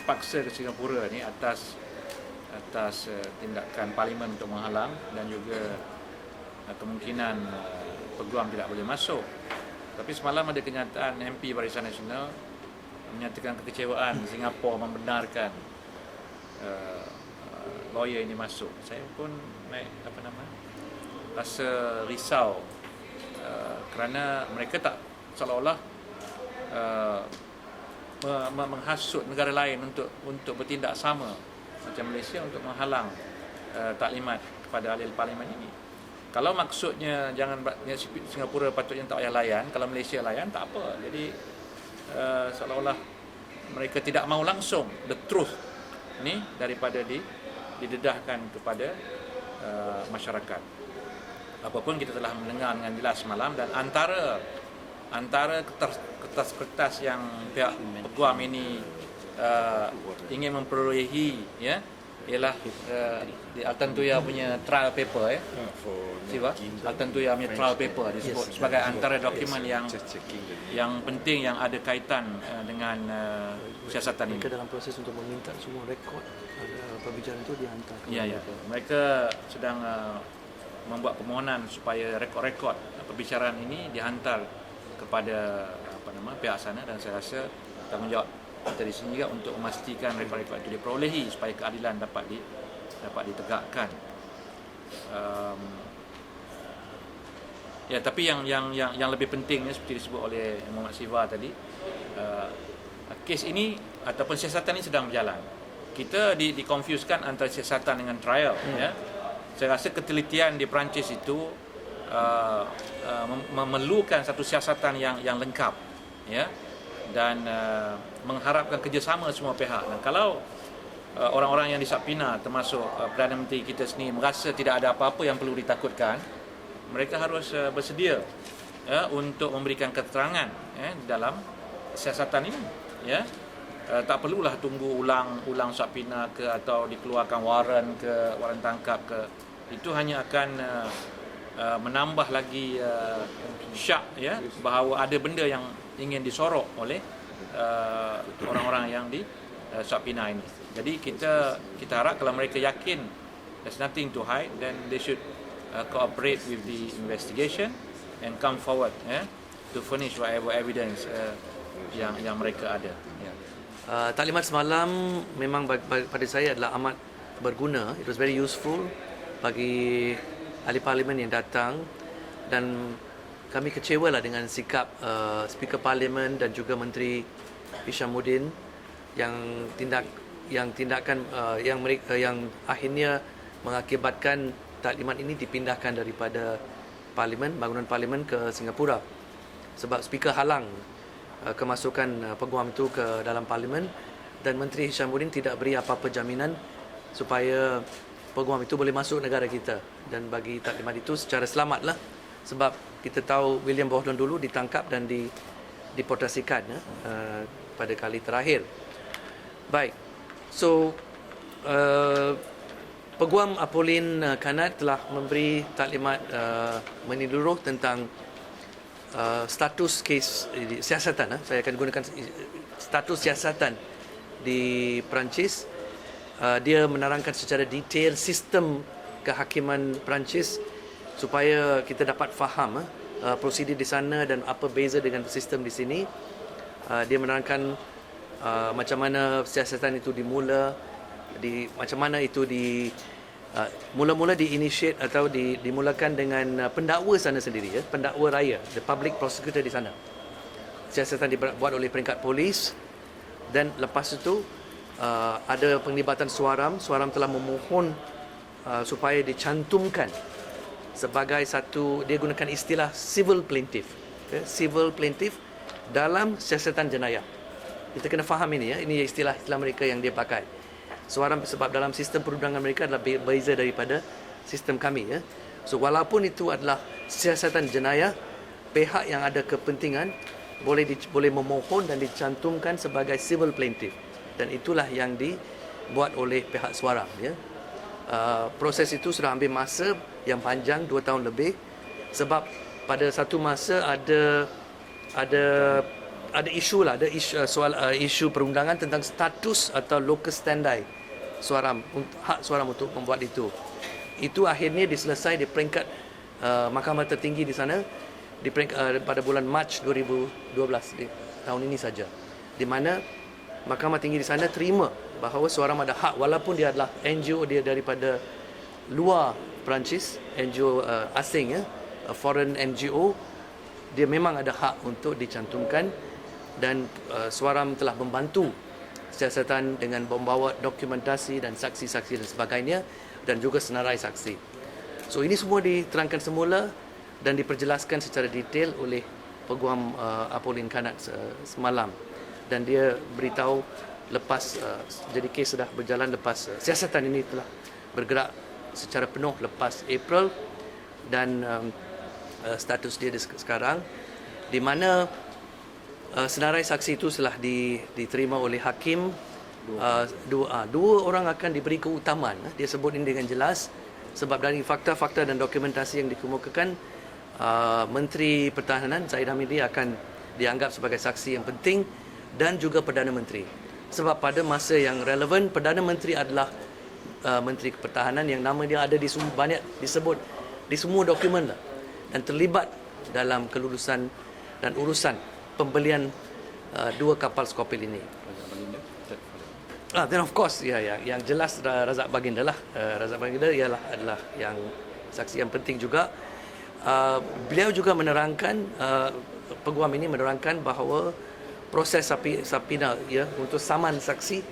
dipaksa ke Singapura ni atas tindakan parlimen untuk menghalang dan juga kemungkinan peguam tidak boleh masuk. Tapi semalam ada kenyataan MP Barisan Nasional menyatakan kekecewaan Singapura membenarkan lawyer ini masuk. Saya pun rasa risau kerana mereka tak seolah-olah menghasut negara lain untuk bertindak sama macam Malaysia untuk menghalang taklimat kepada ahli parlimen ini. Kalau maksudnya Singapura patutnya tak payah layan, kalau Malaysia layan tak apa. Jadi seolah-olah mereka tidak mahu langsung the truth ni daripada didedahkan kepada masyarakat. Apapun kita telah mendengar dengan jelas semalam, dan antara kertas-kertas yang pihak peguam ini ingin memperolehi ialah Altan Tuya punya trial paper Altan Tuya punya trial paper disebut sebagai antara dokumen yang penting yang ada kaitan dengan siasatan ini. Mereka dalam proses untuk meminta semua rekod perbicaraan itu dihantar. Ya. Mereka sedang membuat permohonan supaya rekod-rekod perbicaraan ini dihantar kepada pihak sana, dan saya rasa tanggungjawab kita di sini juga untuk memastikan rekod-rekod itu diperolehi supaya keadilan dapat ditegakkan. Tapi yang lebih pentingnya seperti disebut oleh Muhammad Siva tadi, kes ini ataupun siasatan ini sedang berjalan. Kita dikonfuskan antara siasatan dengan trial. Saya rasa ketelitian di Perancis itu memerlukan satu siasatan yang lengkap, dan mengharapkan kerjasama semua pihak. Dan kalau orang-orang yang disapina termasuk Perdana Menteri kita sendiri merasa tidak ada apa-apa yang perlu ditakutkan, mereka harus bersedia untuk memberikan keterangan di dalam siasatan ini. Tak perlulah tunggu ulang sapina ke atau dikeluarkan waran tangkap ke. Itu hanya akan menambah lagi syak bahawa ada benda yang ingin disorok oleh orang-orang yang di sapina ini. Jadi kita harap kalau mereka yakin there's nothing to hide, then they should cooperate with the investigation and come forward to furnish whatever evidence yang mereka ada. Taklimat semalam memang pada saya adalah amat berguna. It was very useful bagi ahli parlimen yang datang, dan kami kecewalah dengan sikap Speaker Parlimen dan juga Menteri Hishamuddin yang tindakan yang akhirnya mengakibatkan taklimat ini dipindahkan daripada bangunan parlimen ke Singapura, sebab Speaker halang kemasukan peguam itu ke dalam parlimen, dan Menteri Hishamuddin tidak beri apa-apa jaminan supaya peguam itu boleh masuk negara kita dan bagi taklimat itu secara selamatlah, sebab kita tahu William Bowden dulu ditangkap dan deportasikan pada kali terakhir. Baik, so Peguam Appolin Kanat telah memberi taklimat menyeluruh tentang status kes siasatan. Saya akan gunakan status siasatan di Perancis. Dia menerangkan secara detail sistem kehakiman Perancis supaya kita dapat faham prosedur di sana dan apa beza dengan sistem di sini. Dia menerangkan macam mana siasatan itu macam mana itu mula-mula di-initiate atau dimulakan dengan pendakwa sana sendiri, pendakwa raya, the public prosecutor di sana. Siasatan dibuat oleh peringkat polis, dan lepas itu ada penglibatan Suaram telah memohon supaya dicantumkan sebagai satu, dia gunakan istilah civil plaintiff, civil plaintiff dalam siasatan jenayah. Kita kena faham ini, ini istilah mereka yang dia pakai. Suaram sebab dalam sistem perundangan mereka adalah berbeza daripada sistem kami. So walaupun itu adalah siasatan jenayah, pihak yang ada kepentingan boleh memohon dan dicantumkan sebagai civil plaintiff, dan itulah yang dibuat oleh pihak Suaram. Proses itu sudah ambil masa yang panjang, 2 tahun lebih, sebab pada satu masa ada ada isu lah, ada isu perundangan tentang status atau locus standi Suaram, hak Suaram untuk membuat itu. Itu akhirnya diselesai di peringkat mahkamah tertinggi di sana pada bulan Mac 2012 di tahun ini saja, di mana mahkamah tinggi di sana terima bahawa Suaram ada hak walaupun dia adalah NGO dia daripada luar Perancis, NGO asing a foreign NGO, dia memang ada hak untuk dicantumkan dan Suaram telah membantu siasatan dengan membawa dokumentasi dan saksi-saksi dan sebagainya dan juga senarai saksi. So ini semua diterangkan semula dan diperjelaskan secara detail oleh Peguam Apollin Kanat semalam, dan dia beritahu lepas jadi kes sudah berjalan lepas siasatan ini telah bergerak secara penuh lepas April, dan status dia sekarang di mana senarai saksi itu telah diterima oleh hakim. Dua orang akan diberi keutamaan. Dia sebut ini dengan jelas sebab dari fakta-fakta dan dokumentasi yang dikemukakan, Menteri Pertahanan Zahid Hamidi akan dianggap sebagai saksi yang penting dan juga Perdana Menteri. Sebab pada masa yang relevan, Perdana Menteri adalah Menteri Pertahanan yang nama dia ada banyak disebut di semua dokumen lah, dan terlibat dalam kelulusan dan urusan pembelian dua kapal Skopil ini. Then of course, yang jelas Razak Baginda lah. Razak Baginda adalah yang saksi yang penting juga. Beliau juga menerangkan, peguam ini menerangkan bahawa proses sapina untuk saman saksi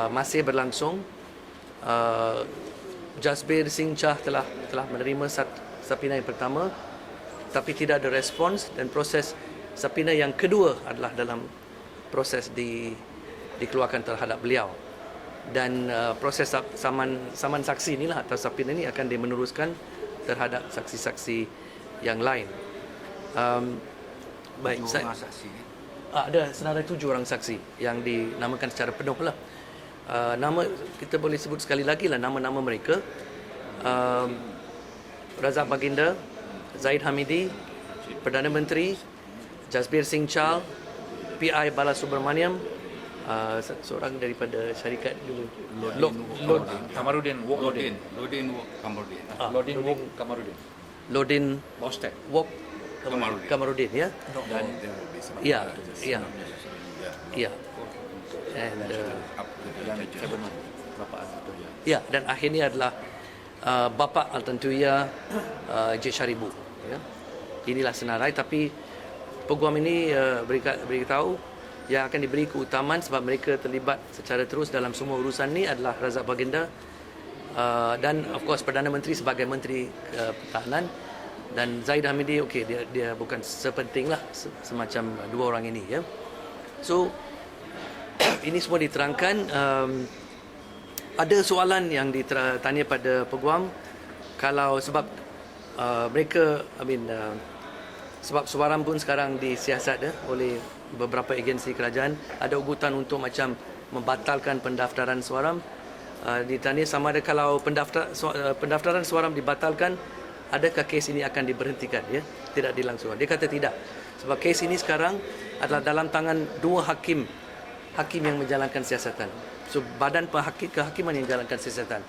masih berlangsung. Jasbir Singh Chah telah menerima sapina yang pertama tapi tidak ada respons, dan proses sapina yang kedua adalah dalam proses dikeluarkan terhadap beliau, dan proses saman saksi inilah atau sapina ini akan dimeneruskan terhadap saksi-saksi yang lain. Baik, saksi. Ada senarai 7 orang saksi yang dinamakan secara penuh lah. Nama kita boleh sebut sekali lagi lah nama-nama mereka. Razak Baginda, Zahid Hamidi, Perdana Menteri, Jasbir Singh Chah, PI Balasubramaniam, seorang daripada syarikat dulu, Kamarudin Wok Kamarudin Bostek Kamarudin, ya. Ya. And ya, dan akhirnya adalah Bapa Al-Tantuya J. Sharibu, ya. Inilah senarai, tapi peguam ini beritahu yang akan diberi keutamaan sebab mereka terlibat secara terus dalam semua urusan ni adalah Razak Baginda dan of course Perdana Menteri sebagai Menteri Pertahanan, dan Zahid Hamidi dia bukan sepenting lah semacam dua orang ini, ya. So ini semua diterangkan. Ada soalan yang ditanya pada peguam, kalau sebab mereka sebab Suaram pun sekarang disiasat oleh beberapa agensi kerajaan, ada ugutan untuk macam membatalkan pendaftaran Suaram. Ditanya sama ada kalau pendaftaran Suaram dibatalkan, adakah kes ini akan diberhentikan, ya, tidak dilangsungkan. Dia kata tidak, sebab kes ini sekarang adalah dalam tangan dua hakim yang menjalankan siasatan. So badan kehakiman yang menjalankan siasatan.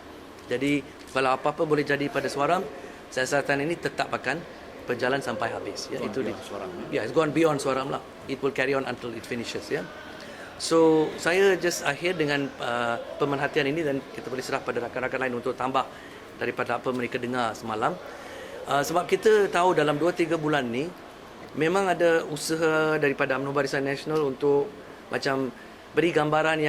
Jadi kalau apa-apa boleh jadi pada Suaram, siasatan ini tetap akan berjalan sampai habis, ya. Itu it's gone beyond Suaram lah. It will carry on until it finishes, ya. So saya just akhir dengan pemerhatian ini, dan kita boleh serah pada rakan-rakan lain untuk tambah daripada apa mereka dengar semalam. Sebab kita tahu dalam 2-3 bulan ni memang ada usaha daripada UMNO Barisan Nasional untuk macam beri gambaran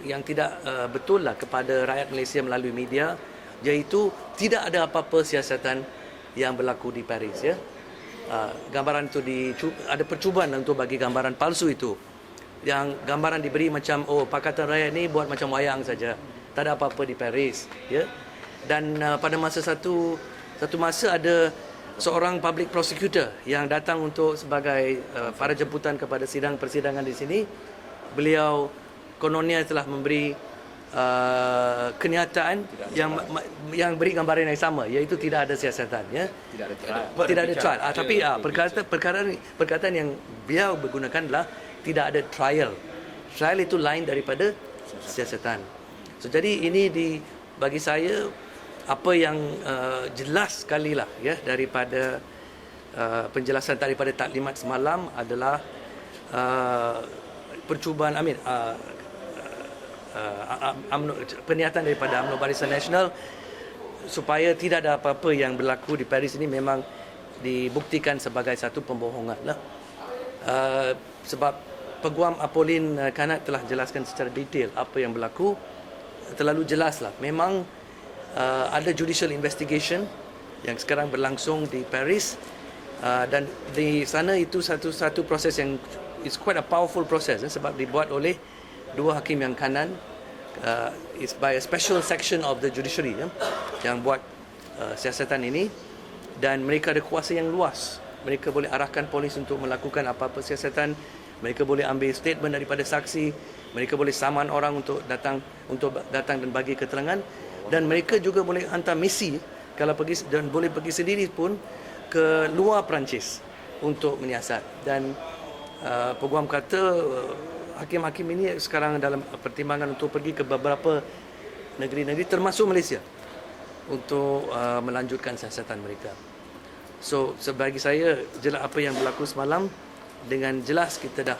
yang tidak betul lah kepada rakyat Malaysia melalui media, iaitu tidak ada apa-apa siasatan yang berlaku di Paris, ya. Gambaran itu ada percubaan untuk bagi gambaran palsu itu, yang gambaran diberi macam Pakatan Rakyat ni buat macam wayang saja, tak ada apa-apa di Paris, ya. Dan pada satu masa ada seorang public prosecutor yang datang untuk sebagai para jemputan kepada sidang persidangan di sini. Beliau kononnya telah memberi kenyataan yang beri gambaran yang sama, iaitu tidak ada siasatan, ya. Tidak ada trial. Tapi perkataan yang beliau bergunakan adalah tidak ada trial. Trial itu lain daripada siasatan. So jadi ini bagi saya apa yang jelas sekali lah ya daripada penjelasan daripada taklimat semalam adalah percubaan pernyataan daripada UMNO Barisan Nasional supaya tidak ada apa-apa yang berlaku di Paris ini memang dibuktikan sebagai satu pembohongan lah. Sebab Peguam Apollin Kanat telah jelaskan secara detail apa yang berlaku, terlalu jelas lah. Memang ada judicial investigation yang sekarang berlangsung di Paris, dan di sana itu satu proses yang is quite a powerful process sebab dibuat oleh dua hakim yang kanan, is by a special section of the judiciary yang buat siasatan ini, dan mereka ada kuasa yang luas. Mereka boleh arahkan polis untuk melakukan apa-apa siasatan, mereka boleh ambil statement daripada saksi, mereka boleh saman orang untuk datang dan bagi keterangan, dan mereka juga boleh hantar misi kalau pergi, dan boleh pergi sendiri pun ke luar Perancis untuk menyiasat. Dan Peguam kata hakim-hakim ini sekarang dalam pertimbangan untuk pergi ke beberapa negeri-negeri termasuk Malaysia untuk melanjutkan siasatan mereka. So bagi saya jelas apa yang berlaku semalam, dengan jelas kita dah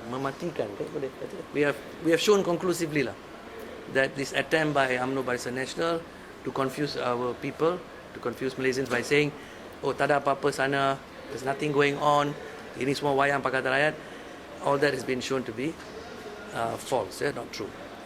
mematikan, we have shown conclusively lah that this attempt by UMNO Barisan Nasional to confuse our people, to confuse Malaysians by saying, oh tak ada apa-apa sana, there's nothing going on, ini semua wayang Pakatan Rakyat, all that has been shown to be false, not true.